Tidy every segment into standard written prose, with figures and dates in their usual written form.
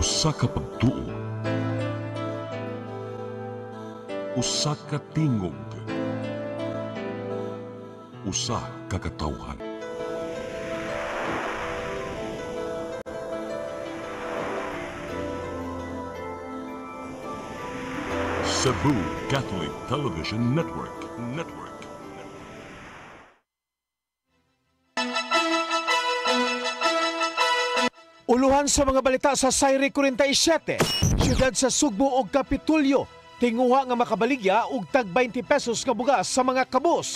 Usa ka pagtuo, usa ka tingog, usa ka katawhan. Cebu Catholic Television Network. Uluhan sa mga balita sa Sayri 47, siyudad sa Sugbo ug Kapitulyo, tinguha nga makabaligya og tag 20 pesos nga bugas sa mga kabus.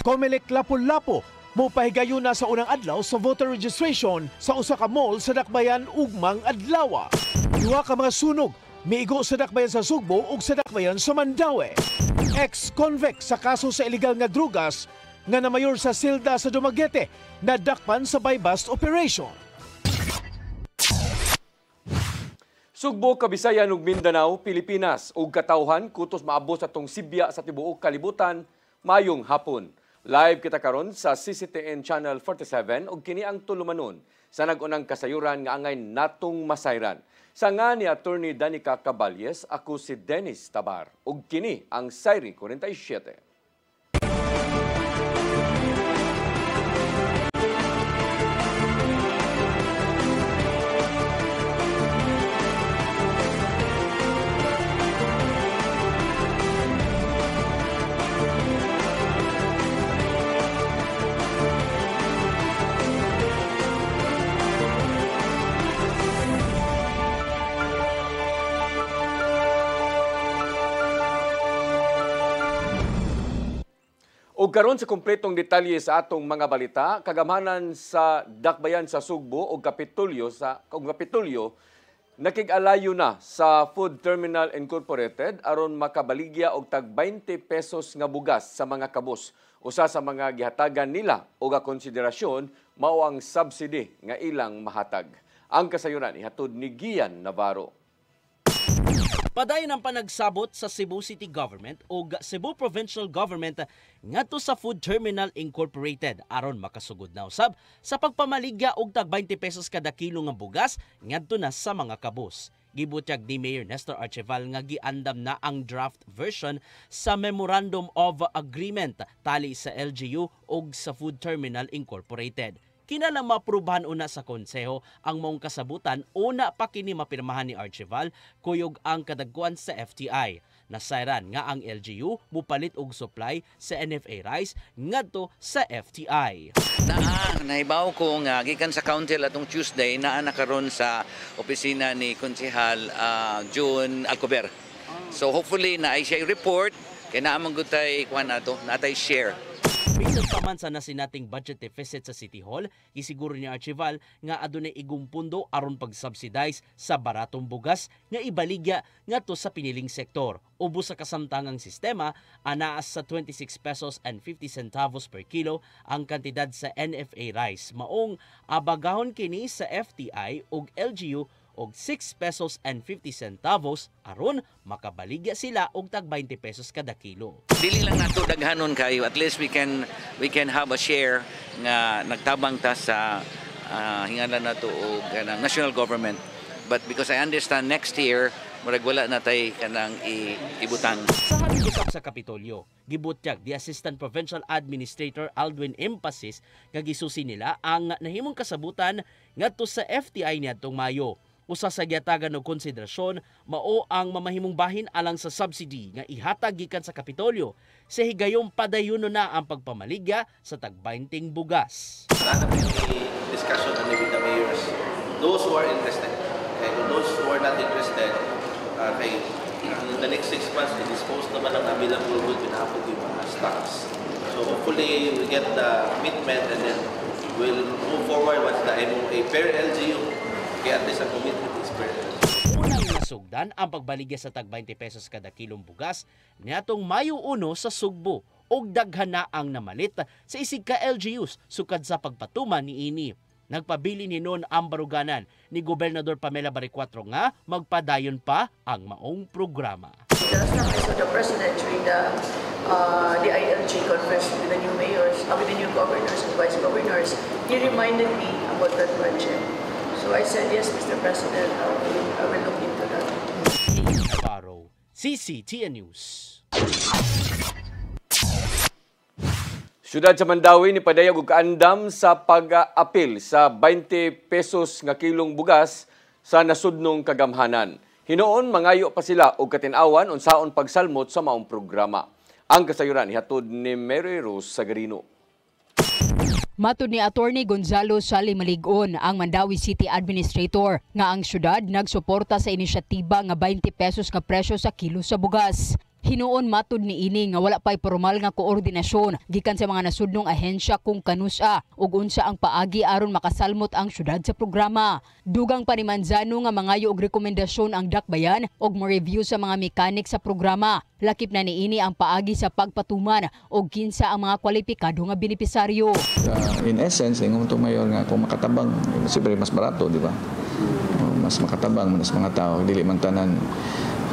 Comelec Lapu-Lapu mo pahigayon na sa unang adlaw sa voter registration sa usa ka mall sa Dakbayan ugmang adlaw. Duha ka mga sunog miigo sa Dakbayan sa Sugbo ug sa Dakbayan sa Mandaue. Ex-convict sa kaso sa illegal nga drugas nga namayor sa silda sa Dumaguete nadakpan sa buy-bust operation. Sugbo, Kabisayan ug Mindanao, Pilipinas ug katawhan kutos maabot sa tong Sibya sa tibuok kalibutan mayong hapon. Live kita karon sa CCTN Channel 47 ug kini ang tulumanon sa nag-unang kasayuran nga angay natong masayran. Sa nga ni Attorney Danica Caballes, ako si Dennis Tabar ug kini ang Sayri 47. O karon sa kumpletong detalye sa atong mga balita, kagamanan sa Dakbayan sa Sugbo o Kapitulyo nakig-alayo na sa Food Terminal Incorporated aron makabaligya og tag 20 pesos nga bugas sa mga kabus. Usa sa mga gihatagan nila og konsiderasyon mao ang subsidy nga ilang mahatag. Ang kasayuran ihatod ni Gian Navarro. Padayon ang panagsabot sa Cebu City Government o Cebu Provincial Government ngadto sa Food Terminal Incorporated aron makasugod na usab sa pagpamaligya og tag 20 pesos kada kilo nga bugas ngadto na sa mga kabus. Gibutyag ni Mayor Nestor Archival nga giandam na ang draft version sa Memorandum of Agreement tali sa LGU ug sa Food Terminal Incorporated. Kinalang maaprubahan una sa konseho ang maong kasabutan una pa kini mapirmahan ni Archival kuyog ang kadagkuan sa FTI. Nasayran nga ang LGU mupalit og supply sa NFA rice ngadto sa FTI. Nahibaw ko nga gikan sa council atong Tuesday naa nakaron sa opisina ni Konsehal June Alcover. So hopefully na ay siya report kay naamang gutay kuan nato natay share. Bisan pa man sa nasinating budget deficit sa City Hall, isiguro ni Archival nga adunay igong pundo aron pag-subsidize sa baratong bugas nga ibaligya ngadto sa piniling sektor. Ubos sa kasamtangang sistema, anaas sa 26 pesos and 50 centavos per kilo ang kantidad sa NFA rice. Maong abagahon kini sa FTI ug LGU og 6 pesos and 50 centavos aron makabaligya sila og tag 20 pesos kada kilo. Dili lang nato daghanon kayo, at least we can have a share nga nagtabang ta sa hingalan nato og kanang national government. But because I understand next year murag wala na tay kanang ibutang. Sa halip sa Kapitolyo, gibutyag the Assistant Provincial Administrator Aldwin Emphasis nga gisusi nila ang nahimong kasabutan ngadto sa FTI niadtong Mayo. Usa sa giyatagan og konsiderasyon mao ang mamahimong bahin alang sa subsidy nga ihatag gikan sa Kapitolyo sa higayong padayon na ang pagpamaligya sa tag 20 bugas. Discussion with the mayors, those who are interested, okay, those who are not interested, okay, in the next 6 months i-dispose naman ang available good pinapod yung mga stocks. So hopefully we get the commitment and then we'll move forward once the MOA per LGU. Kaya at least ang commitment is per LGU. Unang nasugdan ang pagbaligya sa tag 20 pesos kada kilong bugas niadtong Mayo 1 sa Sugbo ug daghan na ang namalit sa isig ka LGUs sukad sa pagpatuman niini. Nagpabili ni noon ang baruganan ni Gobernador Pamela Baricuatro nga magpadayon pa ang maong programa. Last time I saw the President during the ILG conference with the new mayors, with the new governors and vice governors, he reminded me about that budget. So I said, yes, Mr. President, I will look into that. Navarro, CCTN News. Syudad sa Mandawi ni padayag og kaandam sa pag-apil sa 20 pesos nga kilong bugas sa nasudnong kagamhanan. Hinuon mangayo pa sila og katin-awan unsaon pagsalmot sa maong programa. Ang kasayuran ihatod ni Mary Rose Sagarino. Matud ni Attorney Gonzalo Sali Maligon, ang Mandawi City Administrator, nga ang syudad nagsuporta sa inisyatiba nga 20 pesos nga presyo sa kilo sa bugas. Hinuon matud ni ini nga wala pay formal nga koordinasyon gikan sa mga nasudnong ahensya kung kanusa ug unsa ang paagi aron makasalmot ang syudad sa programa. Dugang pa ni Manzano nga mangayo og rekomendasyon ang dakbayan og mo-review sa mga mekanik sa programa. Lakip na ni ini ang paagi sa pagpatuman og kinsa ang mga kwalipikado nga benepisaryo. In essence, ingon to mayor nga kung makatabang, siyempre mas barato, di ba? Mas makatabang mas mga tao, dili man tanan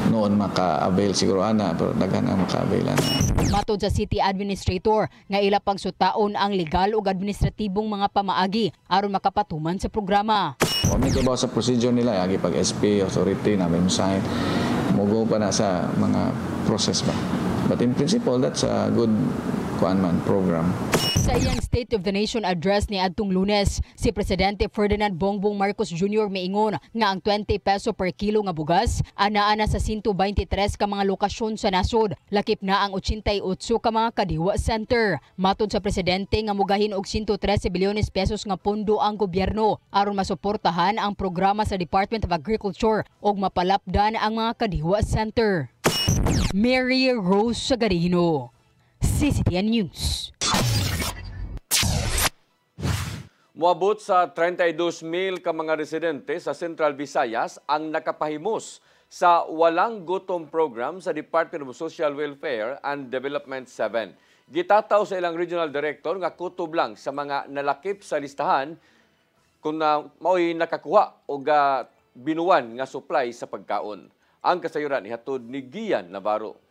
noon maka-avail siguro ana pero daghan ang maka-avail ana. Matod sa City Administrator nga ila pagsutaon ang legal ug administratibong mga pamaagi aron makapatuman sa programa. Wa may kibaw sa procedure nila agi pag SP authority na may sign mugo pa na sa mga process ba. But in principle that's a good program. Sa iyang State of the Nation address ni adtong Lunes, si Presidente Ferdinand Bongbong Marcos Jr. miingon nga ang 20 peso per kilo nga bugas anaa na sa 123 ka mga lokasyon sa nasod, lakip na ang 88 ka mga kadiwa center. Matod sa presidente nga mugahin og 113 bilyones pesos nga pondo ang gobyerno aron masuportahan ang programa sa Department of Agriculture ug mapalapdan ang mga kadiwa center. Mary Rose Sagarino, CCTN News. Moabot sa 32,000 ka mga residente sa Central Visayas ang nakapahimos sa Walang Gutom program sa Department of Social Welfare and Development 7. Gitataw sa ilang regional director nga kutob lang sa mga nalakip sa listahan kung mao'y nakakuha o binuwan nga supply sa pagkaon. Ang kasayuran ihatod ni Gian Navarro.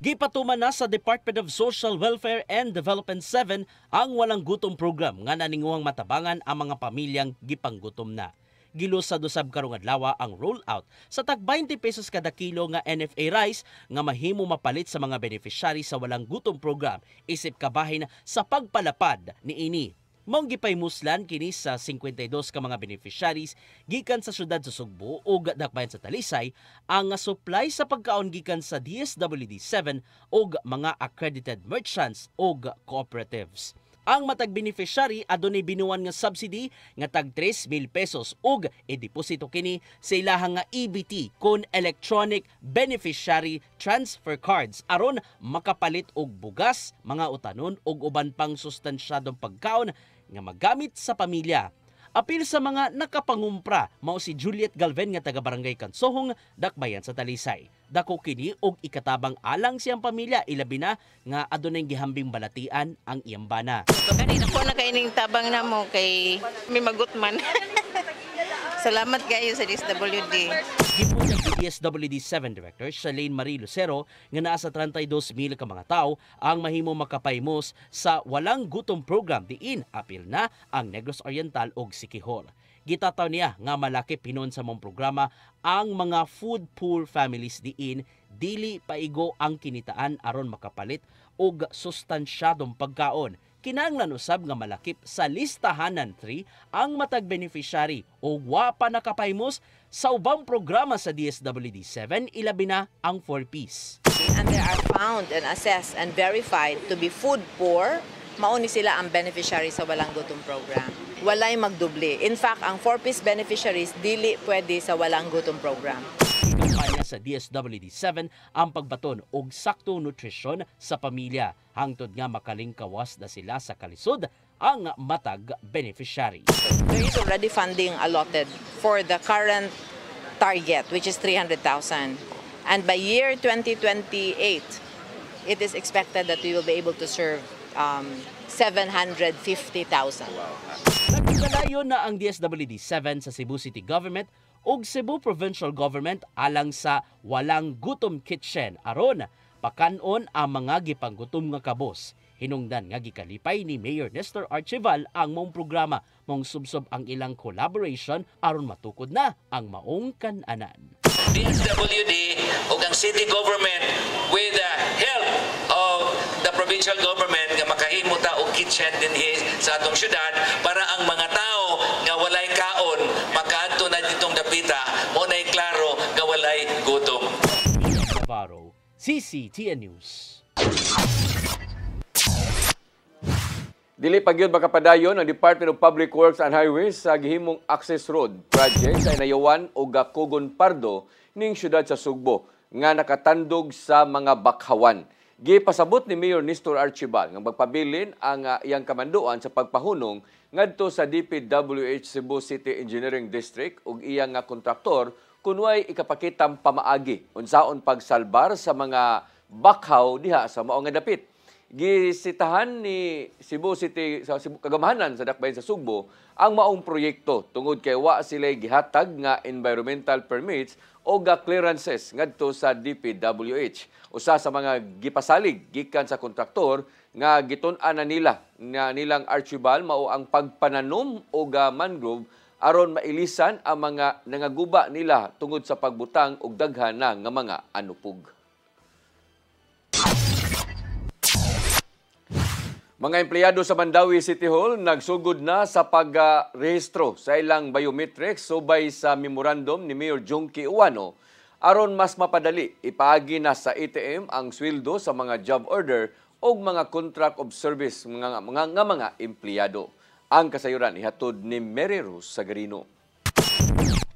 Gipatuman na sa Department of Social Welfare and Development 7 ang Walang Gutom program nga naninguhang matabangan ang mga pamilyang gipanggutom na. Gilusad usab karong adlaw ang rollout sa tag 20 pesos kada kilo nga NFA rice nga mahimo mapalit sa mga beneficiary sa Walang Gutom program isip kabahin sa pagpalapad niini. Mong gipaymuslan kini sa 52 ka mga beneficiaries gikan sa syudad sa Sugbo ug dakbayan sa Talisay ang supply sa pagkaon gikan sa DSWD-7 ug mga accredited merchants ug cooperatives. Ang matag beneficiary adunay binuwan nga subsidy nga tag 3,000 pesos ug i-deposito kini sa ilahang nga EBT kon electronic beneficiary transfer cards aron makapalit og bugas, mga utanon ug uban pang sustansyadong pagkaon nga magamit sa pamilya. Apil sa mga nakapangumpra mao si Juliet Galven nga taga Barangay Kansohong, dakbayan sa Talisay. Dako kini og ikatabang alang siyang pamilya ilabi na nga adunay gihambing balatian ang iyang bana. So kanina ko na kaining tabang na mo kay may magutman. Salamat kayo sa DSWD. Gipunyag ni DSWD-7 Director Charlene Marie Lucero nga naa sa 32,000 ka mga tao ang mahimo makapaymos sa Walang Gutom program diin apil na ang Negros Oriental ug Siquijor. Gitataw niya nga malaki pinon sa mong programa ang mga food poor families diin dili paigo ang kinitaan aron makapalit og sustansyadong pagkaon. Kinahanglan usab nga malakip sa listahanan 3 ang matag beneficiary o wa pa nakapaymos sa ubang programa sa DSWD-7 ilabi na ang 4Ps. And they are found and assessed and verified to be food poor, mauni sila ang beneficiary sa Walang Gutom program. Walay magdubli. In fact, ang 4Ps beneficiaries dili pwede sa Walang Gutom program. Kampanya sa DSWD-7 ang pagbaton og saktong nutrisyon sa pamilya hangtod nga makalingkawas na sila sa kalisod ang matag beneficiary. There is already funding allotted for the current target, which is 300,000. And by year 2028, it is expected that we will be able to serve 750,000. Nagkalayo na ang DSWD-7 sa Cebu City Government ug Cebu Provincial Government alang sa Walang Gutom Kitchen aron pakanon ang mga gipanggutom nga kabos. Hinungdan nga gikalipay ni Mayor Nestor Archival ang mong programa mong subsob ang ilang collaboration aron matukod na ang maong kan-anan. DSWD ug ang city government with the help of the provincial government nga makahimo ta og kitchen dinhi sa atong syudad para ang mga tao nga walay kaon makaadto na ditong dapita mo nay klaro nga walay gutom. Navarro, CCTN News. Dili pagyud makapadayon ang Department of Public Works and Highways sa gihimong access road project sa Inayawan o Gakugon Pardo ning syudad sa Sugbo nga nakatandog sa mga bakhawan. Gipasabot ni Mayor Nestor Archival nga magpabilin ang iyang kamanduan sa pagpahunong ngadto sa DPWH Cebu City Engineering District ug iyang kontraktor kunway ikapakitang pamaagi unsaon pagsalbar sa mga bakhaw diha sa mao nga dapit. Gisitahan ni Cebu City sa Cebu Kagamahanan sa Dakbayan sa Sugbo ang maong proyekto tungod kay wa sila gihatag nga environmental permits o clearances ngadto sa DPWH. Usa sa mga gipasalig gikan sa kontraktor nga gitun-an na nila nga nilang Archival mao ang pagpananom o mangrove aron mailisan ang mga nangaguba nila tungod sa pagbutang og daghan na nga mga anupog. Mga empleyado sa Mandawi City Hall nagsugod na sa pagrehistro sa ilang biometrics subay sa memorandum ni Mayor Junkie Uwano aron mas mapadali ipaagi na sa ATM ang sweldo sa mga job order o mga contract of service mga empleyado. Ang kasayuran ihatod ni Mary Rose Sagarino.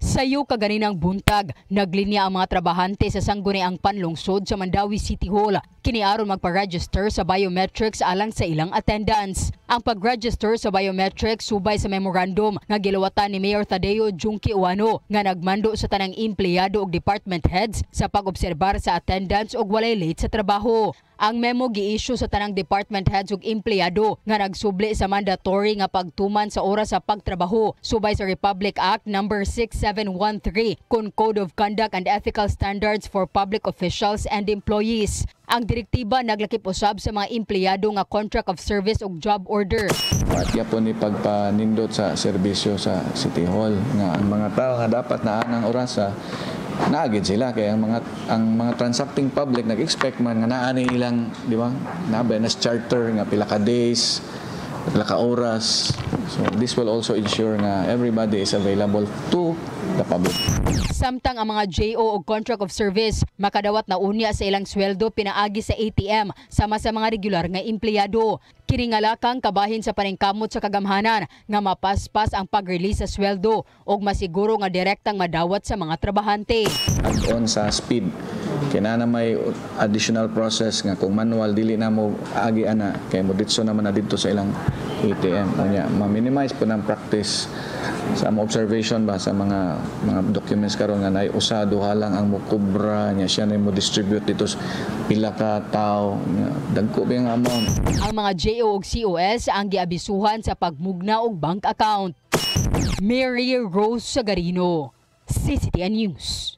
Sayo kaganinang buntag, naglinya ang mga trabahante sa sangguniang panlungsod sa Mandawi City Hall. Kiniaron magpa-register sa biometrics alang sa ilang attendance. Ang pag-register sa biometrics subay sa memorandum nga gilawatan ni Mayor Tadeo Junkie Uwano nga nagmando sa tanang empleyado ug department heads sa pag-obserbar sa attendance ug walay late sa trabaho. Ang memo gi-issue sa tanang department heads ug empleyado nga nagsubli sa mandatory nga pagtuman sa oras sa pagtrabaho subay sa Republic Act No. 6713 kun Code of Conduct and Ethical Standards for Public Officials and Employees. Ang direktiba naglakip usab sa mga empleyado nga contract of service ug job order. Patya po ni pagpanindot sa serbisyo sa City Hall nga ang mga tao nga dapat na anang orasa naagid sila kaya ang mga transacting public nag-expect man nga naa ni ilang, di ba? Nabe na charter nga pila ka days, pila ka oras. So this will also ensure na everybody is available to the public. Samtang ang mga JO o contract of service makadawat na unya sa ilang sweldo pinaagi sa ATM sama sa mga regular nga empleyado. Kiningalakang kabahin sa paningkamot sa kagamhanan nga mapaspas ang pag-release sa sweldo ug masiguro nga direktang madawat sa mga trabahante. Add-on sa speed, kinana may additional process nga kung manual dili na mo agi ana kay mo ditso naman na dito sa ilang ATM. Unya, ma-minimize po ng practice sa observation ba sa mga documents karon nga nay usa duha lang ang mo kubra nya siya na mo distribute dito pila ka tao dagko ba ang amount. Ang mga JO ug COS ang giabisuhan sa pagmugna og bank account. Mary Rose Sagarino, CCTN News.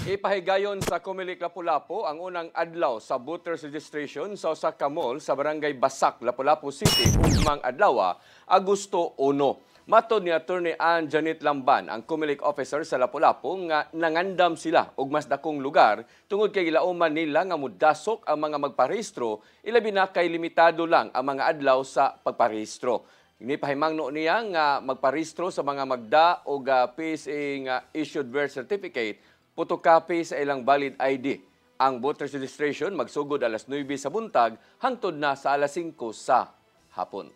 Ipahigayon sa Comelec Lapu-Lapu ang unang adlaw sa voters registration sa usa ka mall sa Barangay Basak, Lapu-Lapu City ug adlaw Agosto 1. Matod ni Attorney Ann Janet Lamban, ang Comelec officer sa Lapu-Lapu nga nangandam sila og mas dakong lugar tungod kay gilauman nila nga mudasok ang mga magparehistro, ilabi na kay limitado lang ang mga adlaw sa pagparehistro. Ginipahimangno niya nga magparehistro sa mga magda o PSA nga issued birth certificate, photocopy sa ilang valid ID. Ang voters registration magsugod alas 9 sa buntag hangtod na sa alas 5 sa hapon.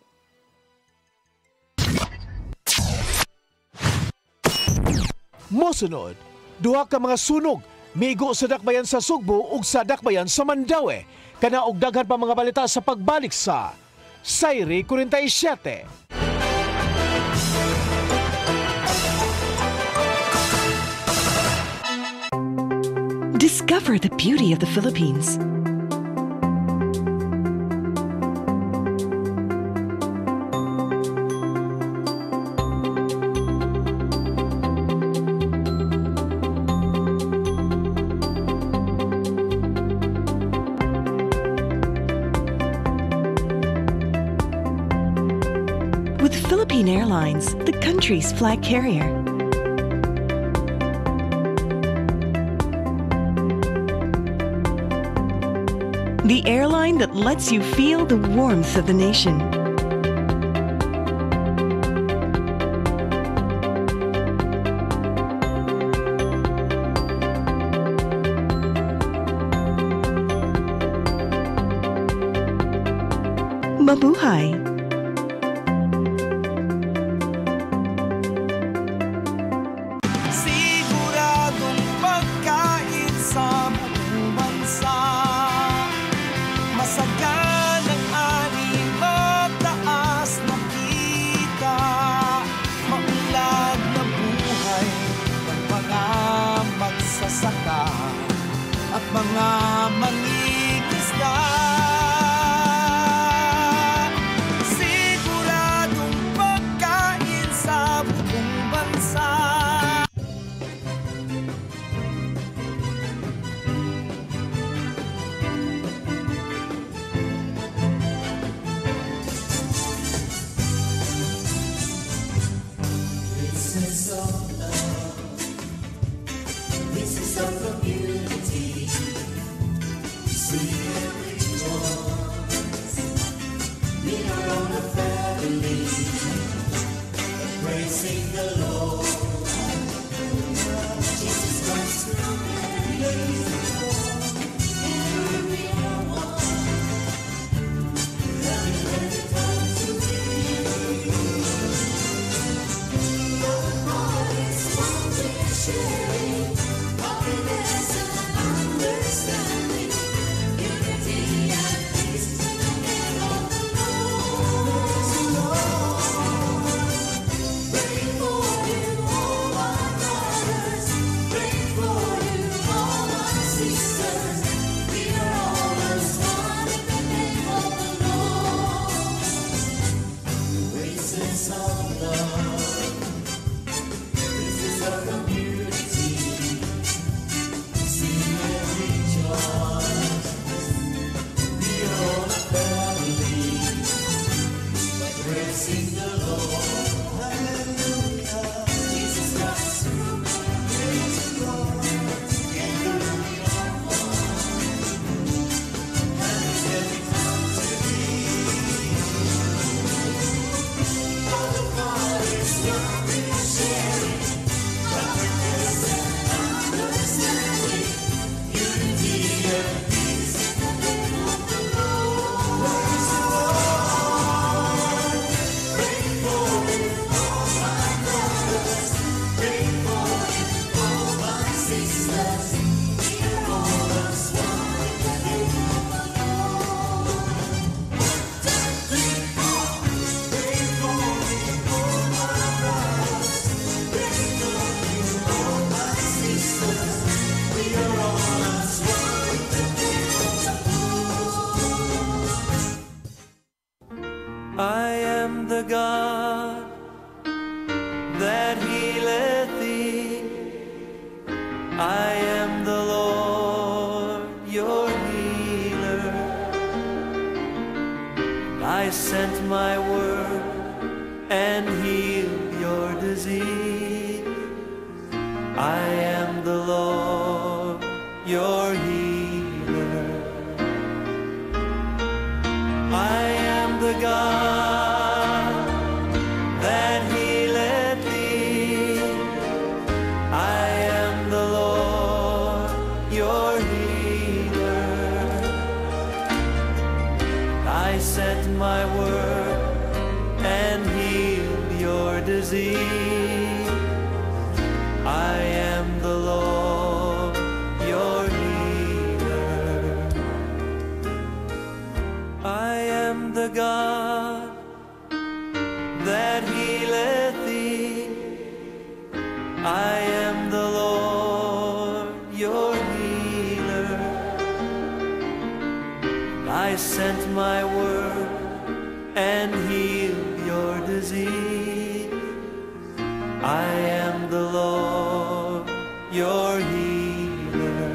Mosunod, duha ka mga sunog migo sa Dakbayan sa Sugbo ug sa Dakbayan sa Mandawi. Kana og daghan pa mga balita sa pagbalik sa Sayri 47. Discover the beauty of the Philippines. Philippine Airlines, the country's flag carrier. The airline that lets you feel the warmth of the nation. Mabuhay! Siguradong pagkain sa buong bansa. Masagan ang ani, mataas na kita. Maunlad na buhay ng mga magsasaka at mga mangingisda. Siguradong pagkain sa buong bansa. I am the God that healeth thee. I am the Lord, your healer. I sent my word and healed your disease. I am the Lord, your healer. I am the God that healeth thee. I am the Lord, your healer. I sent my word and healed your disease. I am the Lord, your healer. I am the God that healeth thee. I am the Lord, your healer. I sent my word and healed your disease. I am the Lord, your healer.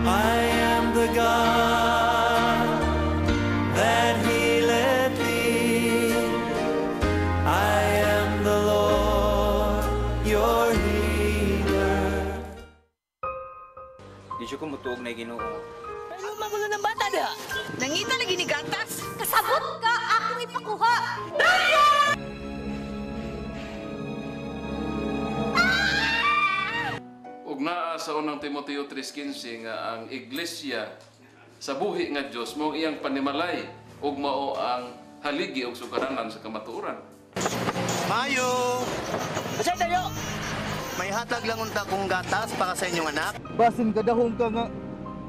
I am the God that healeth thee. your healer. Di siya kumutuog na Ginoo. Ano magulo ng bata da? Nangita lagi ni gatas. Kasabot ka, akong ipakuha. Ug naa sa unang Timoteo 3:15 nga ang iglesia sa buhi nga Dios mao iyang panimalay ug mao ang haligi ug sukaranan sa kamatuoran. Mayo! Asa tayo? May hatag lang unta kong gatas para sa inyong anak. Basin kadahong ka nga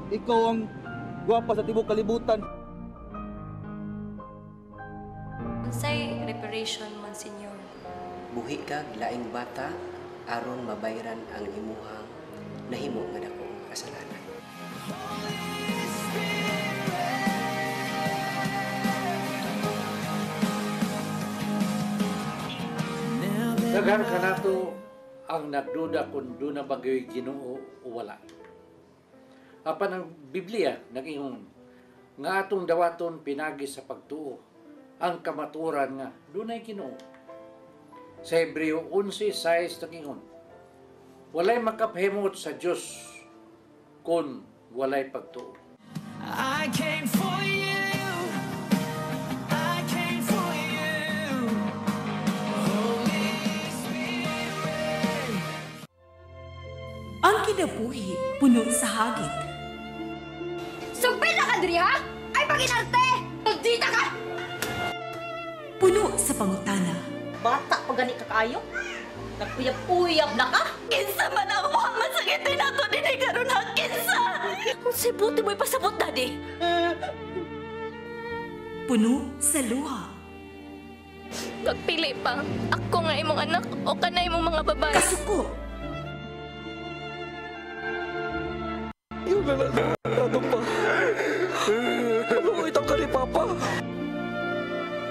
ikaw ang gwapa sa tibok kalibutan. Unsay reparation, Monsignor? Buhi ka laing bata aron mabayaran ang imuhang nahimo nga dakong kasalanan. Daghan ka nato ang nagduda kung doon na bagay Ginoo o wala. Apan ang Biblia nag-ingon nga atong dawaton pinagi sa pagtuo ang kamaturan nga doon ay Ginoo. Sa Hebreo 11:6 nag-ingon walay makapahimot sa Dios kung walay pagtuo. I came for you. I came for you. Holy Spirit. Ang kinabuhi puno sa hagit. Sumpil na ka, Dri, ha? Ay, pag-inarte! Dita ka! Puno sa pangutana. Bata pa gani ka kayo? Nagpuyab-uyab na ka? Kinsa man ang muhang masakitin nato din ay karoon ha? Kinsa! Kung sibuti mo'y pasabot, Daddy. Puno sa luha. Pagpili pa, ako nga imong anak o kanay imong mga babae. Kasuko. Yung nananado pa. Ano itang ka ni Papa?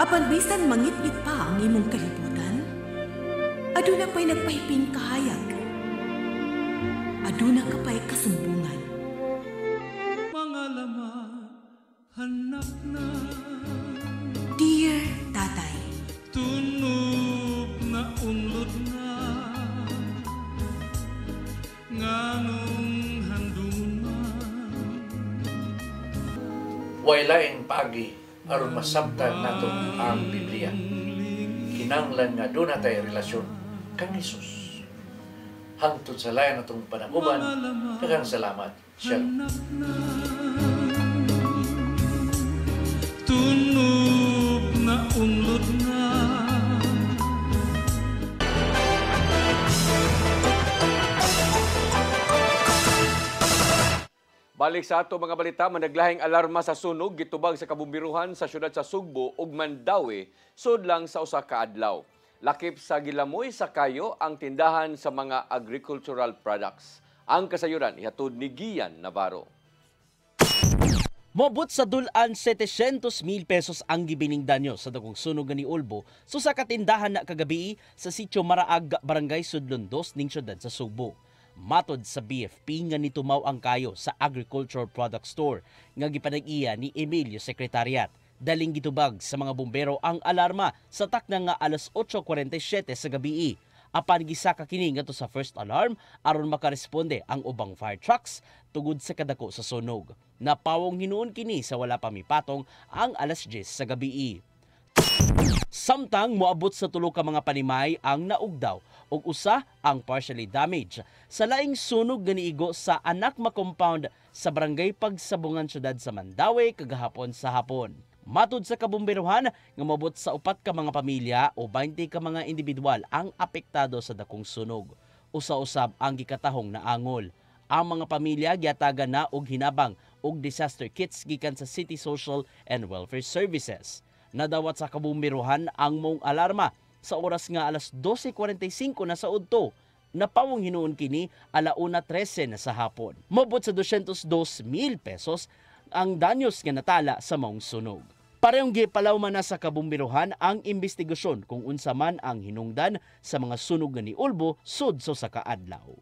Apan bisan mangit-ngit pa ang imong kalibutan, aduna pa'y nagpahiping kahayag. Aduna ka pa'y kasumbungan. Mga laman, hanap na. Dear Tatay, Tunog na unlod na. Nganong handungan. Way laing pagi aron masabtan nato ang Biblia. Kinanglan nga doon natay relasyon kang Hesus. Hangtod sa layan natong panaguban, daghang salamat. Shalom. Tunog na unlod na. Balik sa ato mga balita, managlahing alarma sa sunog gitubag sa kabumbiruhan sa syudad sa Sugbo ug Mandawi sud lang sa usa ka adlaw. Lakip sa gilamoy sa kayo ang tindahan sa mga agricultural products. Ang kasayuran ihatod ni Gian Navarro. Mobot sa dulan 700,000 pesos ang gibining danyo sa dagong sunog ni Ulbo so sa katindahan na kagabi sa sitio Maraag, Barangay Sudlon 2 ning syudad sa Sugbo. Matod sa BFP nga nitumaw ang kayo sa Agricultural Product Store nga gipanag-iya ni Emilio Secretariat. Daling gitubag sa mga bumbero ang alarma sa takna nga alas 8:47 sa gabi. Apan gisaka kini ngadto sa first alarm aron makaresponde ang ubang fire trucks tugod sa kadako sa sunog. Napawong hinuon kini sa wala pa mipatong ang alas 10 sa gabi. Samtang moabot sa tulo ka mga panimay ang naugdaw ug usa ang partially damaged sa laing sunog ganiigo sa Anakma compound sa barangay Pagsabungan syudad sa Mandawi kagahapon sa hapon. Matud sa kabumberuhan nga moabot sa 4 ka mga pamilya o 20 ka mga individual ang apektado sa dakong sunog. Usa-usab ang gikatahong naangol. Ang mga pamilya giatagan na og hinabang og disaster kits gikan sa City Social and Welfare Services. Nadawat sa kabumberuhan ang mong alarma sa oras nga alas 12:45 na sa udto. Napawong hinuon kini alauna 13 na sa hapon. Mobot sa 202,000 pesos ang danyos nga natala sa maong sunog. Parehong gipalawman na sa kabumberuhan ang investigasyon kung unsa man ang hinungdan sa mga sunog ni Ulbo sud sa kaadlaw.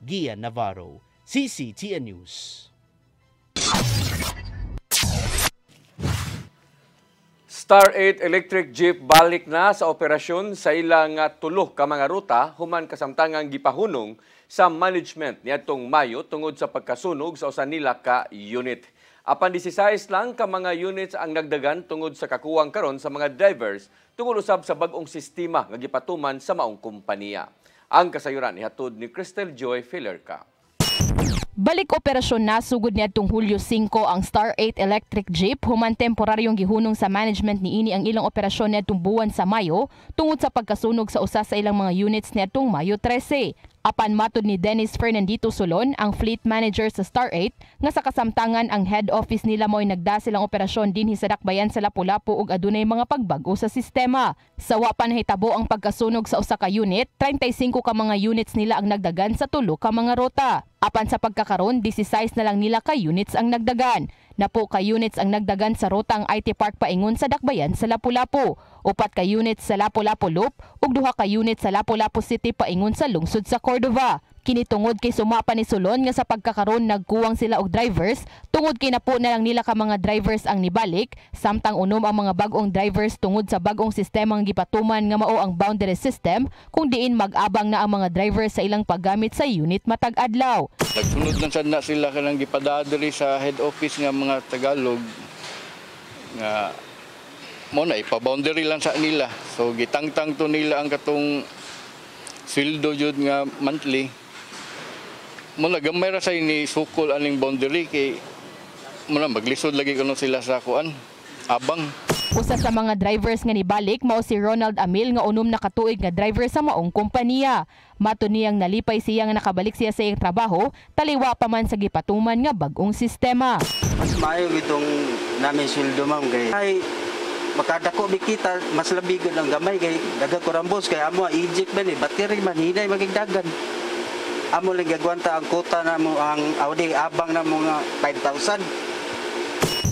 Gian Navarro, CCTN News. Star 8 electric jeep balik na sa operasyon sa ilang tulo ka mga ruta human kasamtangang gipahunong sa management niadtong Mayo tungod sa pagkasunog sa usa nila ka unit. Apan 16 lang ka mga units ang nagdagan tungod sa kakuwang karon sa mga drivers tungod usab sa bag-ong sistema nga gipatuman sa maong kompanya. Ang kasayuran ihatod ni Crystal Joy Filerca. Balik operasyon na sugod niadtong Hulyo 5 ang Star 8 electric jeep human temporaryong gihunong sa management niini ang ilang operasyon niadtong buwan sa Mayo tungod sa pagkasunog sa usa sa ilang mga units niadtong Mayo 13. Apan matud ni Dennis Fernandito Solon, ang fleet manager sa Star 8, nga sa kasamtangan ang head office nila mo'y nagda silang operasyon dinhi sa dakbayan sa Lapu-Lapu ug adunay mga pagbago sa sistema. Sa wa pa nahitabo ang pagkasunog sa usa ka unit, 35 ka mga units nila ang nagdagan sa tulo ka mga ruta. Apan sa pagkakaron, 16 na lang nila ka units ang nagdagan. Napo ka units ang nagdagan sa rutang IT Park paingon sa dakbayan sa Lapu-Lapu, 4 ka units sa Lapu-Lapu Loop ug 2 ka units sa Lapu-Lapu City paingon sa lungsod sa Cordova. Kini tungod kay sumapa ni Solon nga sa pagkakaron nagkuwang sila og drivers, tungod kay napo na lang nila ka mga drivers ang nibalik, samtang unom ang mga bag-ong drivers tungod sa bag-ong sistemang gipatuman nga mao ang boundary system kung diin mag-abang na ang mga drivers sa ilang paggamit sa unit matag adlaw. Nagsunod lang sad na sila kanang gipadadiri sa head office nga mga Tagalog nga mo na ipa-boundary lang sa nila. So gitangtang to nila ang katong sweldo jud nga monthly. Muna gamay ra sa ini sukol aning boundary kay muna maglisod lagi kuno sila sa kuan abang. Usa sa mga drivers nga nibalik mao si Ronald Amil nga unom na katuig nga driver sa maong kompanya. Matud niyang nalipay siya nga nakabalik siya sa iyang trabaho taliwa pa man sa gipatuman nga bag-ong sistema. Mas maayo gitong namin sweldo ma'am kay ay makadako bikita mas labi gud ang gamay kay daga ko rambos kay amo Egypt man battery man hinay magigdagan. Amo lang gagwanta ang kota na mo ang Audi abang na mga 5,000.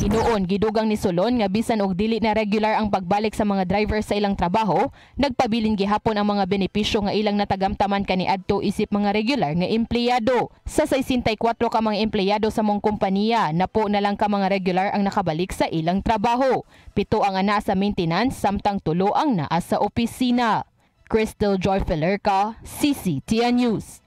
Hinuon gidugang ni Solon nga bisan og dili na regular ang pagbalik sa mga driver sa ilang trabaho, nagpabilin gihapon ang mga benepisyo nga ilang natagamtaman kaniadto isip mga regular nga empleyado. Sa 64 ka mga empleyado sa mong kompanya, napo na lang ka mga regular ang nakabalik sa ilang trabaho. 7 ang ana sa maintenance samtang 3 ang naa sa opisina. Crystal Joy Filerca, CCTN News.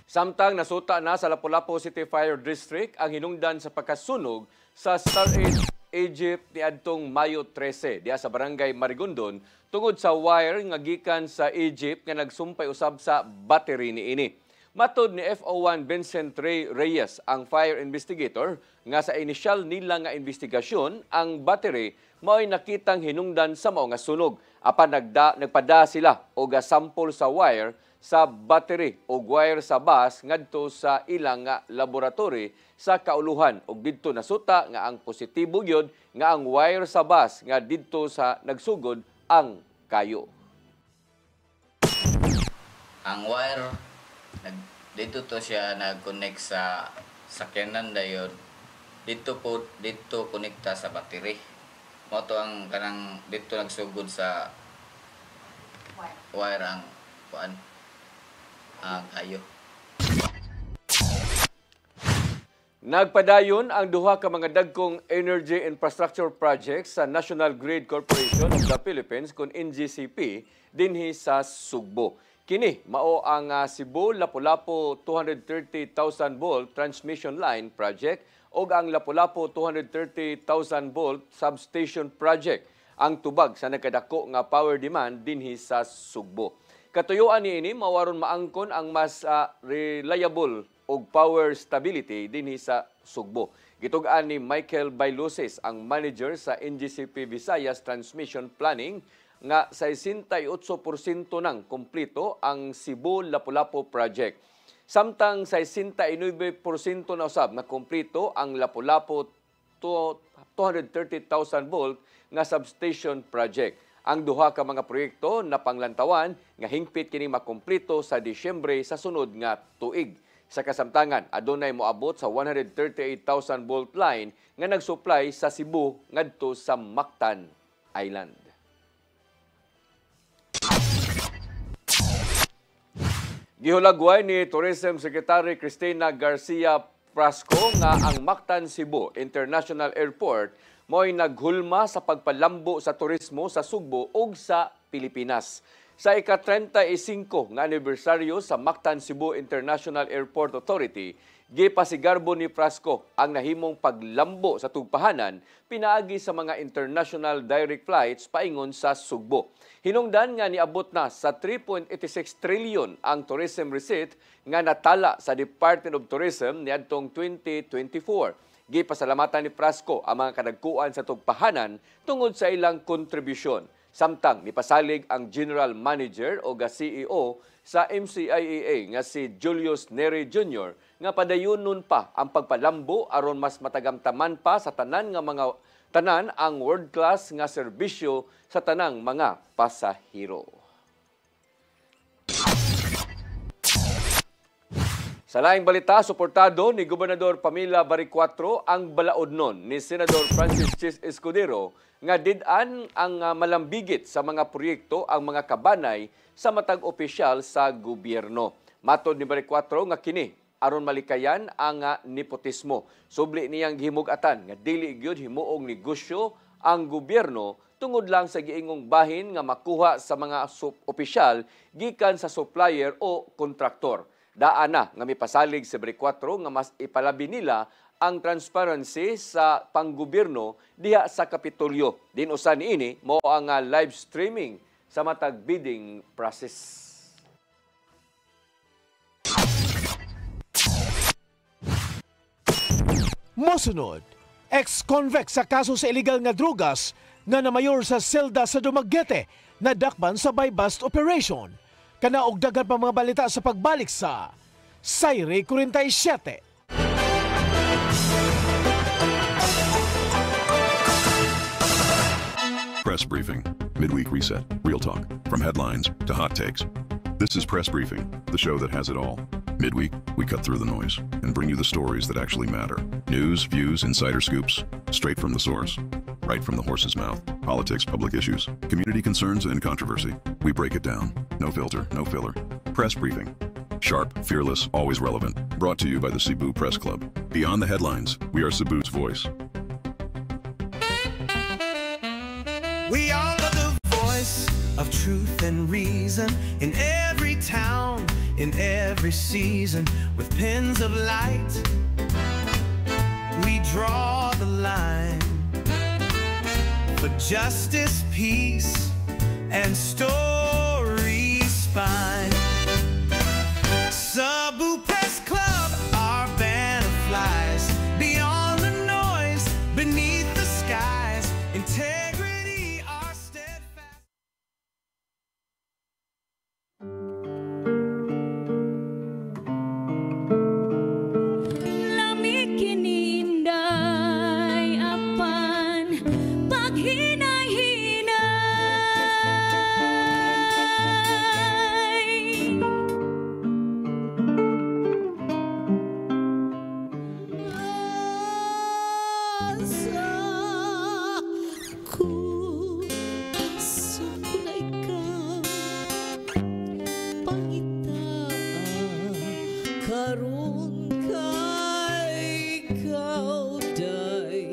Samtang nasuta na sa Lapu-Lapu City Fire District ang hinungdan sa pagkasunog sa Star 8 Egypt niadtong Mayo 13 diha sa barangay Marigondon tungod sa wire nga gikan sa Egypt nga nagsumpay usab sa battery niini. Matud ni FO1 Vincent Ray Reyes, ang fire investigator, nga sa inisyal nila nga investigasyon, ang battery mao'y nakitang hinungdan sa mao nga sunog. Apan nagpada sila og sample sa wire sa battery o wire sa bus ngadto sa ilang laboratory sa kauluhan ug didto nasuta nga ang positibo gyud nga ang wire sa bus nga didto sa nagsugod ang kayo. Ang wire dito to siya nag-connect sa sakyanan dayon. Dito konekta sa battery. Mo to ang kanang dito nagsugod sa wire ang kuan kayo. Nagpadayon ang duha ka mga dagkong energy infrastructure projects sa National Grid Corporation of the Philippines kun NGCP dinhi sa Sugbo. Kini mao ang Cebu Lapu-Lapu 230,000 volt transmission line project o ang Lapu-Lapu 230,000 volt substation project, ang tubag sa nagkadako nga power demand dinhi sa Sugbo. Katuyuan niini mawaron maangkon ang mas reliable og power stability dinhi sa Sugbo. Gitug-an ni Michael Bailuses, ang manager sa NGCP Visayas Transmission Planning, nga 68% nang kumpleto ang Cebu Lapu-Lapu project. Samtang 69% na usab na kumpleto ang Lapu-Lapu 230,000 volt nga substation project. Ang duha ka mga proyekto na panglantawan nga hingpit kini makumpleto sa Disyembre sa sunod nga tuig. Sa kasamtangan, adunay moabot sa 138,000 volt line nga nagsupply sa Cebu ngadto sa Mactan Island. Gihulagway ni Tourism Secretary Cristina Garcia Prasco nga ang Mactan Cebu International Airport mo'y naghulma sa pagpalambo sa turismo sa Sugbo ug sa Pilipinas. Sa ika-35 nga anibersaryo sa Mactan Cebu International Airport Authority, gipasigarbo ni Prasco ang nahimong paglambo sa tugpahanan pinaagi sa mga international direct flights paingon sa Sugbo. Hinungdan nga niabot na sa 3.86 trillion ang tourism receipt nga natala sa Department of Tourism niadtong 2024. Gipasalamatan ni Prasco ang mga kadagkuan sa tugpahanan tungod sa ilang kontribusyon. Samtang nipasalig ang General Manager o CEO sa MCIAA nga si Julius Neri Jr. nga padayunon pa ang pagpalambo aron mas matagamtaman pa sa tanan ang world-class nga serbisyo sa tanang mga pasahero. Sa laing balita, suportado ni Gobernador Pamela Baricuatro ang balaodnon ni Senador Francis Chis Escudero nga did-an ang malambigit sa mga proyekto ang mga kabanay sa matag opisyal sa gobyerno. Matod ni Baricuatro nga kini aron malikayan ang nepotismo. Subli niyang gihimug-atan nga dili gyud himuong negosyo ang gobyerno tungod lang sa giingong bahin nga makuha sa mga opisyal gikan sa supplier o kontraktor. Daana nga mipasalig si Baricuatro nga mas ipalabi nila ang transparency sa panggobyerno diha sa Kapitolyo. Dinusa niini mao ang live streaming sa matag bidding process. Mosunod, ex-convict sa kaso sa illegal nga drugas nga namayor sa selda sa Dumaguete na dakban sa buy-bust operation. Kanaog dagan pa mga balita sa pagbalik sa Sayre 47. Press Briefing. Midweek reset. Real talk. From headlines to hot takes. This is Press Briefing, the show that has it all. Midweek, we cut through the noise and bring you the stories that actually matter. News, views, insider scoops, straight from the source. Right from the horse's mouth. Politics, public issues, community concerns, and controversy. We break it down. No filter, no filler. Press Briefing. Sharp, fearless, always relevant. Brought to you by the Cebu Press Club. Beyond the headlines, we are Cebu's voice. We are the voice of truth and reason in every town, in every season. With pens of light, we draw the line for justice, peace, and stories fine. Cebu Press Club, our banner flies beyond the noise, beneath the skies. Integrity, our steadfast. Lamig kininday apan paghinay-hinay. Sa kulay ka pangitaan karon kay ikaw day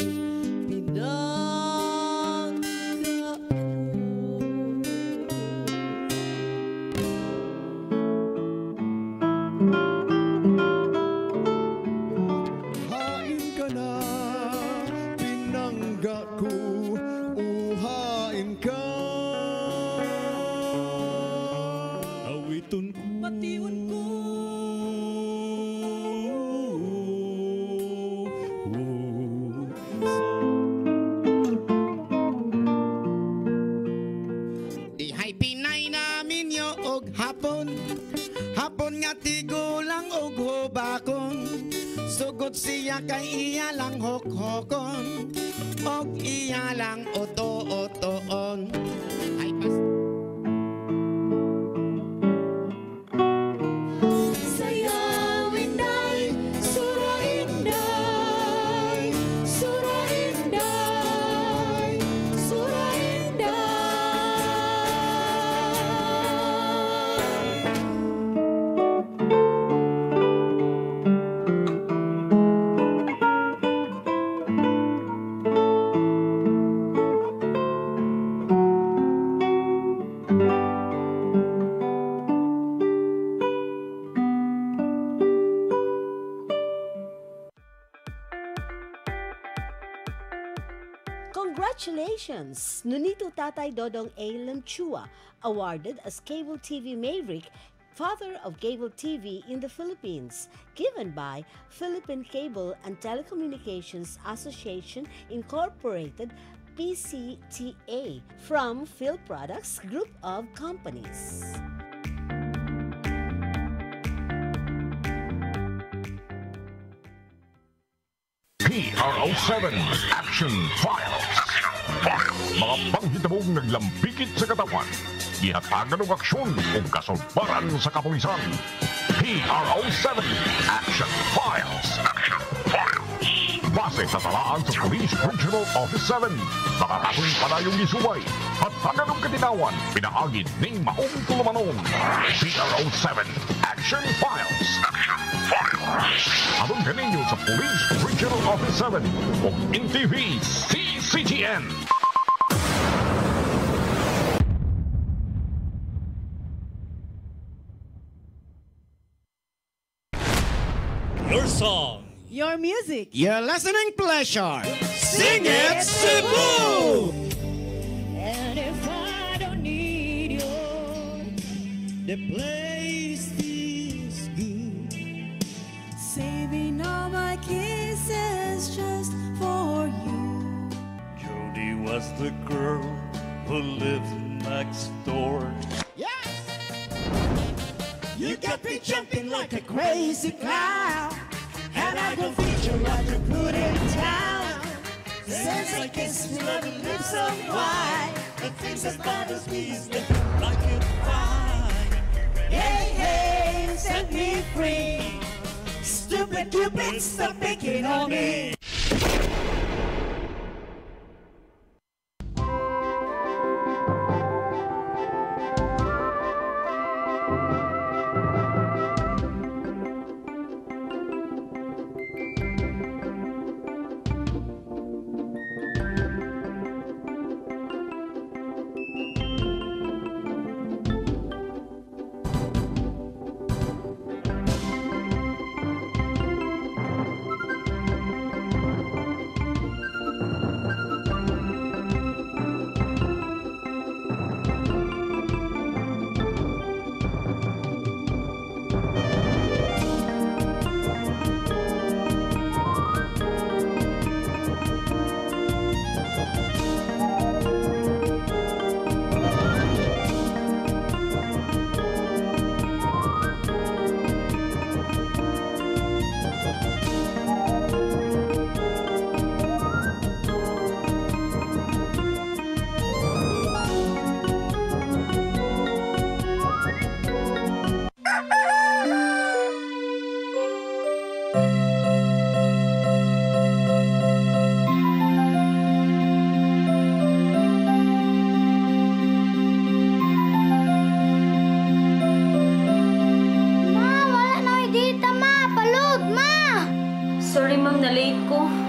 Hain ka na, pinangga ko, uhain ka. Awiton ko, patiun ko. Dihay Pinay namin yo og hapon, hapon nga tigulang og hubakon. Sugot siya kay iya lang hok-hokon, og iya lang oto-otoon. Ay pas Sayawin day, surain day, surain day, surain day. Congratulations! Nunito Tatay Dodong A. Lemchua, awarded as Cable TV Maverick, Father of Cable TV in the Philippines, given by Philippine Cable and Telecommunications Association Incorporated, PCTA, from Phil Products Group of Companies. PRO7 Action Files. Mga panghitabong naglambikit sa katawan, gihatagan ng aksyon o kasulbaran sa kapulisan. PRO7 Action Files. Base sa talaan sa Police Regional Office 7, nakatakoy padayong gisubay at taganong katinawan, pinahagid ng maong tulumanon. PRO7 Action Files. Abang kaninyo sa Police Regional Office 7 o NTV CCTN. Your song, your music, your listening pleasure. Sing it, Cebu! And if I don't need you, the place feels good. Saving all my kisses just for you. Jody was the girl who lived next door. You got me jumping like a crazy clown, and I don't think you're right to put it down. Since I kiss you, love your lips so wide, the things that bothers me is that you like it fine. Hey, hey, set me free. Stupid Cupid, stop picking on me.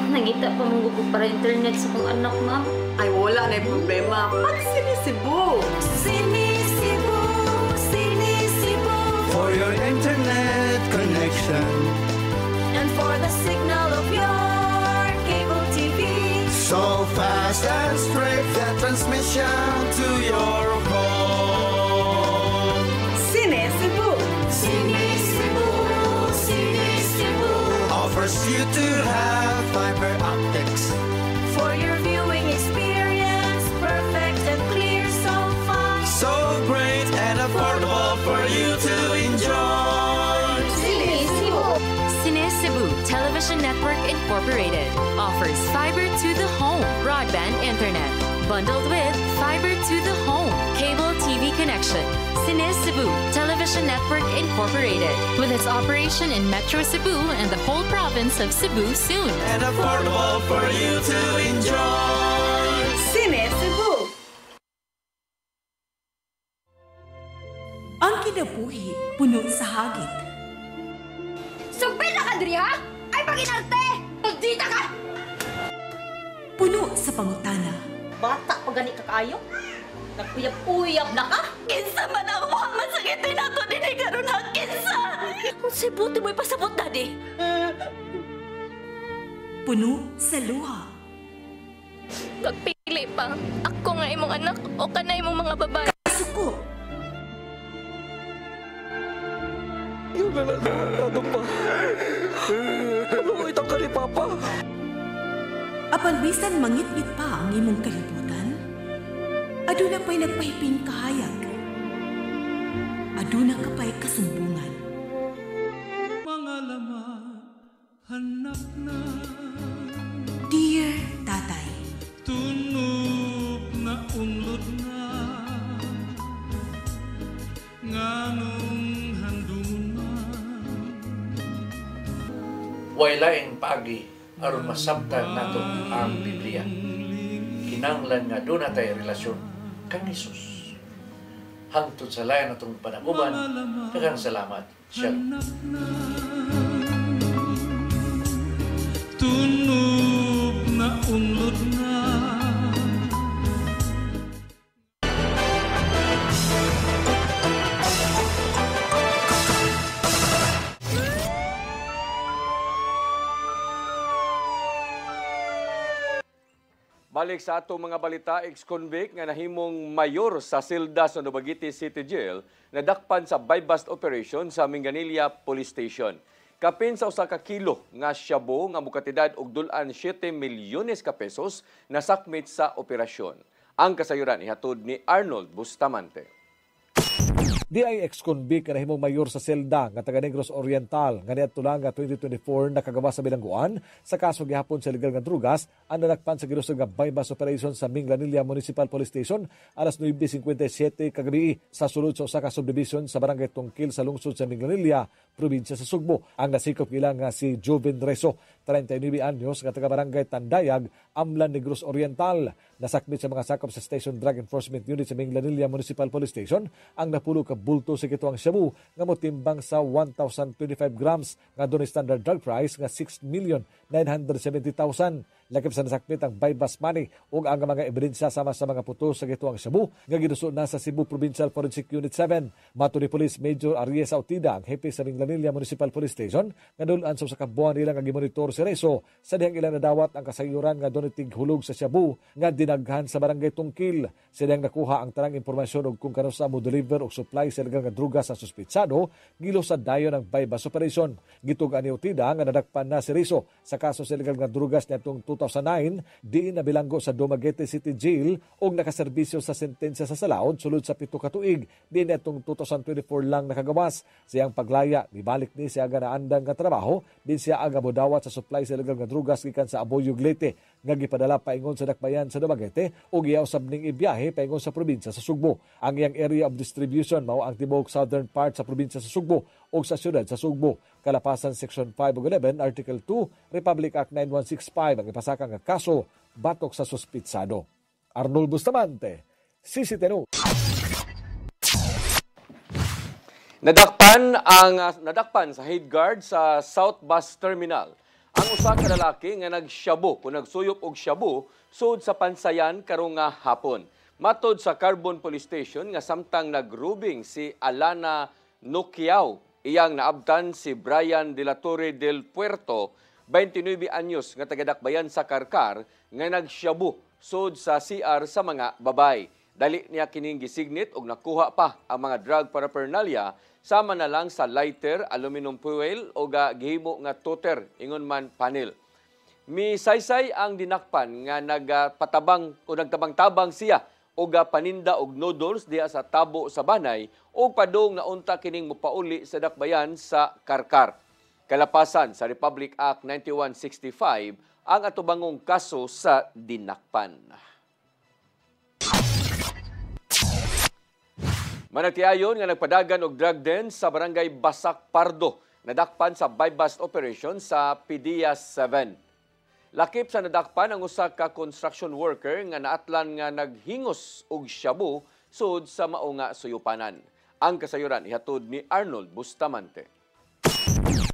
Nangita pa mong gugog para internet sa kong anak, ma'am. Ay, wala na yung problema. Pag Sinisibu! Sinisibu, Sinisibu. For your internet connection. And for the signal of your cable TV. So fast and straight, the transmission to your home. Sinisibu! Sinisibu, Sinisibu. Offers you to have fiber optics. For your viewing experience, perfect and clear so far. So great and affordable for you to enjoy. Sinisibu. Sinisibu Television Network Incorporated offers fiber to the home broadband internet bundled with fiber to the home cable TV connection. Sinisibu Television Network Incorporated, with its operation in Metro Cebu and the whole province of Cebu soon. And affordable for you to enjoy. Sinisibu! Ang kinabuhi, puno sa hagit. Sugpil na ka, Dri, ha? Ay, paginarte! Pagdita ka! Puno sa pangutana. Bata pa gani ka kayo? Nagpuyab-uyab na ka? Kinsa man ang mga masakitin nato din ay karon ha, kinsa! Kung si buti mo'y pasabot na di. Puno sa luha. Nagpili anak o kanay mong mga babae. Suko! Yung nananado pa. Ano itang ka ni Papa? Apan bisan mangit-ngit pa ang imong kalibutan, aduna pa'y nagpahiping kahayag. Aduna ka pa'y kasumbungan. Mga laman, hanap na. Dear Tatay, Tunog na unlod na. Nganong handungon na. Wailaing paagi aron masabtan nato ang Biblia. Kinanglan nga doon natay relasyon kang Hesus. Hangtod sa layan natong panaguban, daghang salamat. Shalom. Tunog na unlod na. Balik sa ato mga balita, ex-convict nga nahimong mayor sa Silda sa Novagiti City Jail nadakpan sa buy-bust operation sa Minganilla Police Station. Kapin sa usa ka kilo nga shabu nga mukatidad og dulan 7 milyones ka pesos na sakmit sa operasyon. Ang kasayuran ihatod ni Arnold Bustamante. Di ay ex-convict nga nahimong mayor sa Selda nga taga Negros Oriental nga niadto lang nga 2024 nakagawa sa bilangguan sa kaso gihapon sa illegal nga drugas ang nadakpan sa ginusog nga buy-bust operation sa Minglanilla Municipal Police Station alas 9:57 kagabi sa sulod sa usa ka subdivision sa barangay Tungkil sa lungsod sa Minglanilla, probinsya sa Sugbo. Ang nasikop nila nga si Joven Reso, 39 anyos nga taga barangay Tandayag, Amlan, Negros Oriental. Nasakmit sa mga sakop sa Station Drug Enforcement Unit sa Minglanilla Municipal Police Station ang napulo ka bulto sa kituang shabu nga motimbang sa 1,025 grams nga doon standard drug price nga 6,970,000. Lakip sa nasakmit ang buy-bust money ug ang mga ebidensya sama sa mga puto sa gituang shabu nga giduso na sa Cebu Provincial Forensic Unit 7. Mato ni Police Major Aries Autida, ang hepe sa Minglanilla Municipal Police Station, nga dulan sa usa ka buwan nila nga gimonitor si Reso sa dihang ilang nadawat ang kasayuran nga doon tighulog sa shabu nga dinaghan sa barangay Tungkil. Silang nakuha ang tanang impormasyon og kung kano sa mo deliver og supply sa illegal nga druga sa suspitsado gilo sa dayon ng buy-bust operation. Gitugan ni Autida nga nadakpan na si Reso sa kaso sa illegal nga drugas nitong 2009 diin na bilanggo sa Dumaguete City Jail og nakaserbisyo sa sentensya sa salaod sulod sa 7 ka tuig. Diin itong 2024 lang nakagawas. Siyang paglaya, nibalik ni siya nga naandang nga trabaho, din siya aga modawat sa supply sa illegal nga drugas gikan sa Aboyo Leyte nga gipadala paingon sa dakbayan sa Dumaguete og giyausab ning ibiyahe paingon sa probinsya sa Sugbo. Ang iyang area of distribution mao ang tibuok southern part sa probinsya sa Sugbo o sa siyudad sa Sugbo. Kalapasan Section 5 ug 11, Article 2, Republic Act 9165 ang ipasakang nga kaso batok sa suspitsado. Arnold Bustamante, CCTV. Nadakpan sa head guard sa South Bus Terminal ang usa ka lalaki nga nagshabu o nagsuyop og shabu sud sa Pansayan karong nga hapon. Matod sa Carbon Police Station nga samtang nagrubing si Alana Nokiao, iyang naabtan si Brian de la Torre del Puerto, 29 anyos nga taga-dakbayan sa Karkar nga nagshabu sud sa CR sa mga babay. Dali niya kining gisignit og nakuha pa ang mga drug paraphernalia sama na lang sa lighter, aluminum foil o gihimo nga toter ingon man panel. Misaysay ang dinakpan nga nagpatabang o nagtabang-tabang siya og paninda og noodles diha sa tabo sa banay o padong naunta kining mopauli sa dakbayan sa Karkar. Kalapasan sa Republic Act 9165 ang atubangong kaso sa dinakpan. Manatiayon nga nagpadagan og drug den sa barangay Basak Pardo, nadakpan sa buy-bust operation sa PDEA 7. Lakip sa nadakpan ang usa ka construction worker nga naatlan nga naghingos og shabu sud sa mao nga suyupanan. Ang kasayuran ihatod ni Arnold Bustamante.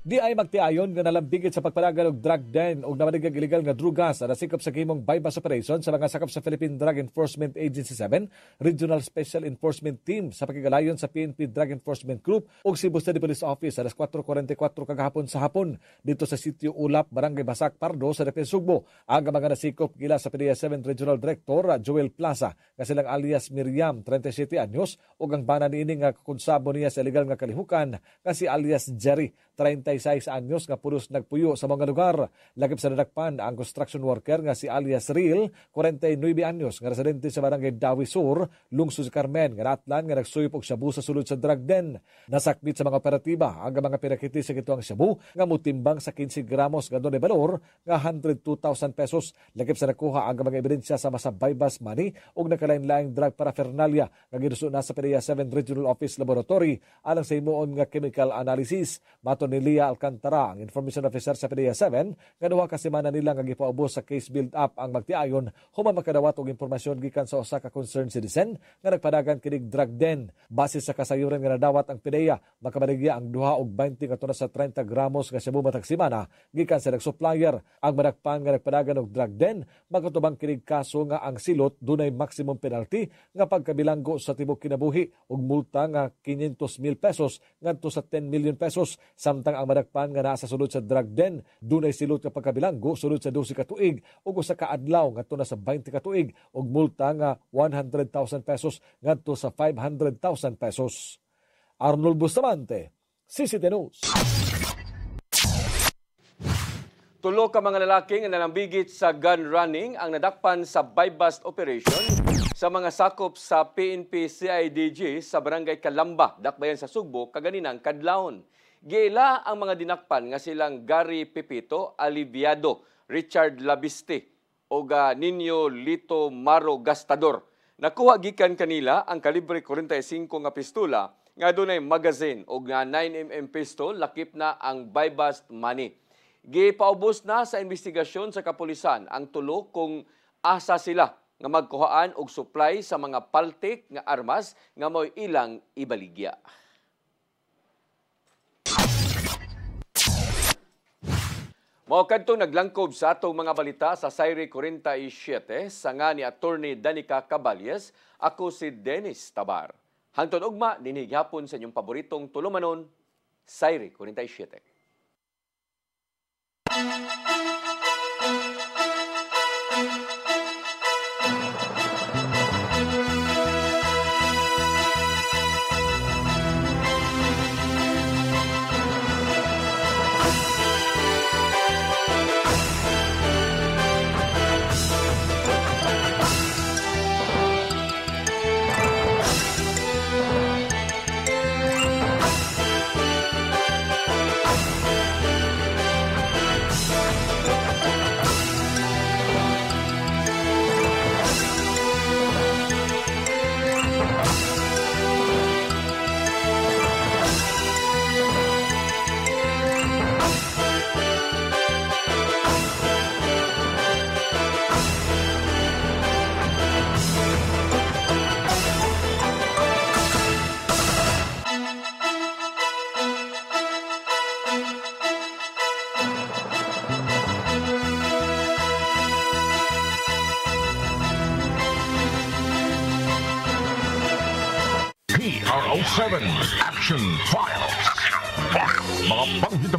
Di ay magtiayon nga nalambigit sa pagpalagan og drug den og namadigag illegal nga drugas na nasikop sa gimong bypass operation sa mga sakop sa Philippine Drug Enforcement Agency 7, Regional Special Enforcement Team sa pakigalayon sa PNP Drug Enforcement Group ug Cebu City Police Office alas 4:44 kagahapon sa hapon dito sa Sitio Ulap, Barangay Basak, Pardo sa Dapit Sugbo. Ang mga nasikop gila sa PDEA 7 Regional Director Joel Plaza nga silang alias Miriam, 37 anyos ug ang bana niini nga konsabo niya sa illegal nga kalihukan nga si alias Jerry, 36 anyos nga pulos nagpuyo sa mga lugar. Lagip sa nadakpan ang construction worker nga si alias Real, 49 anyos nga residente sa Barangay Dawi Sur, lungsod sa Carmen, nga natlan nga nagsuyop og shabu sa sulod sa drug den. Nasakbit sa mga operatiba ang mga pinakiti sa gituang shabu nga mutimbang sa 15 gramos nga doon valor nga 102,000 pesos. Lagip sa nakuha ang mga ebidensya sa bypass money ug nakalain-laing drug paraphernalia nga ginuso na sa PDEA 7 Regional Office Laboratory alang sa himuon nga chemical analysis. Mato ni Lia Alcantara, ang information officer sa PDEA 7, nga duha ka semana nila nga gipaubos sa case build-up ang magtiayon human makadawat og impormasyon gikan sa usa ka concerned citizen nga nagpadagan kining drug den. Base sa kasayuran nga nadawat ang PDEA, makabaligya ang duha og 20 ngadto sa 30 gramos nga shabu matag semana gikan sa nag-supplier. Ang madakpan nga nagpadagan og drug den, magkatubang kining kaso nga ang silot dunay maximum penalty nga pagkabilanggo sa tibok kinabuhi ug multa nga 500,000 pesos ngadto sa 10 million pesos. Samtang ang madakpan nga nasa sulod sa drug den, dunay silot nga pagkabilanggo sulod sa 12 ka tuig ug usa ka adlaw ngadto na sa 20 ka tuig ug multa nga 100,000 pesos ngadto sa 500,000 pesos. Arnold Bustamante, CCT News. Tulo ka mga lalaki nga nalambigit sa gun running ang nadakpan sa buy-bust operation sa mga sakop sa PNP CIDG sa Barangay Calamba, Dakbayan sa Sugbo, kaganinang kadlawon. Giila ang mga dinakpan nga silang Gary Pepito Aliviado, Richard Labiste o Nino Lito Maro Gastador. Nakuha gikan kanila ang kalibre 45 nga pistola nga dunay magazine o nga 9mm pistol lakip na ang buy-bust money. Gipaubos na sa investigasyon sa kapulisan ang tulo kung asa sila nga magkuhaan og supply sa mga paltik nga armas nga mo'y ilang ibaligya. Mao kadto naglangkob sa atong mga balita sa Sayre 47 sanga ni Attorney Danica Caballes, ako si Dennis Tabar. Hangtod ugma dinhi gyapon sa inyong paboritong tulumanon, Sayre 47. PRO7 Action Files. Mga panghitabo